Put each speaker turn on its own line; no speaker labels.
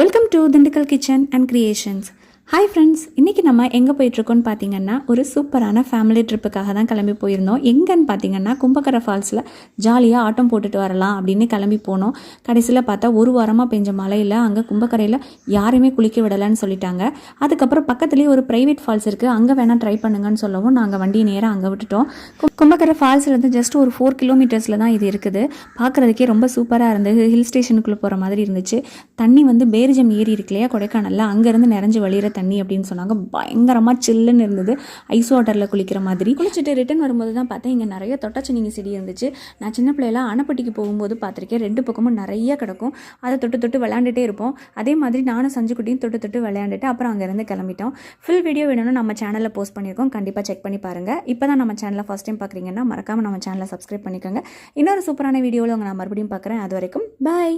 Welcome to Dindigul kitchen and creations. Hi friends, இன்றைக்கி நம்ம எங்கே போயிட்டுருக்கோன்னு பார்த்தீங்கன்னா ஒரு சூப்பரான ஃபேமிலி ட்ரிப்புக்காக தான் கிளம்பி போயிருந்தோம். எங்கன்னு பார்த்தீங்கன்னா கும்பக்கரை ஃபால்ஸில் ஜாலியாக ஆட்டம் போட்டுட்டு வரலாம் அப்படின்னு கிளம்பி போனோம். கடைசியில் பார்த்தா ஒரு வாரமாக பெஞ்ச மழையில் அங்கே கும்பக்கரையில் யாரையுமே குளிக்க விடலைன்னு சொல்லிட்டாங்க. அதுக்கப்புறம் பக்கத்துலேயே ஒரு ப்ரைவேட் ஃபால்ஸ் இருக்குது, அங்கே வேணால் ட்ரை பண்ணுங்கன்னு சொல்லவும் நாங்கள் வண்டியை நேராக அங்கே விட்டுட்டோம். கும்பக்கரை ஃபால்ஸ்லேருந்து ஜஸ்ட் ஒரு 4 கிலோமீட்டர்ஸில் தான் இது இருக்குது. பார்க்குறதுக்கே ரொம்ப சூப்பராக இருந்தது. ஹில் ஸ்டேஷனுக்குள்ளே போகிற மாதிரி இருந்துச்சு. தண்ணி வந்து பேரிஜம் ஏரி இருக்கு இல்லையா கொடைக்கானலில், அங்கேருந்து நிறைஞ்சு வழிகிற தண்ணி அப்படின்னு சொன்னாங்க. பயங்கரமாக சில்லுன்னு இருந்தது, ஐஸ் வாட்டரில் குளிக்கிற மாதிரி. குளிச்சுட்டு ரிட்டன் வரும்போது தான் பார்த்தேன் இங்கே நிறைய தொட்டச்சினிங்க செடி இருந்துச்சு. நான் சின்ன பிள்ளையெல்லாம் அணைப்பட்டிக்கு போகும்போது பார்த்துருக்கேன், 2 பக்கமும் நிறைய கிடக்கும். அதை தொட்டு தொட்டு விளையாண்டுட்டே இருப்போம். அதே மாதிரி நானும் சஞ்சுக்குட்டியும் தொட்டு தொட்டு விளையாண்டுட்டு அப்புறம் அங்கேருந்து கிளம்பிட்டோம். ஃபுல் வீடியோ வேணும்னு நம்ம சேனலில் போஸ்ட் பண்ணியிருக்கோம், கண்டிப்பாக செக் பண்ணி பாருங்கள். இப்போ தான் நம்ம சேனலை ஃபஸ்ட் டைம் பார்க்குறீங்கன்னா மறக்காமல் நம்ம சேனலை சப்ஸ்கிரைப் பண்ணிக்கோங்க. இன்னொரு சூப்பரான வீடியோவில் உங்களை நான் மறுபடியும் பார்க்குறேன். அது வரைக்கும் பாய்.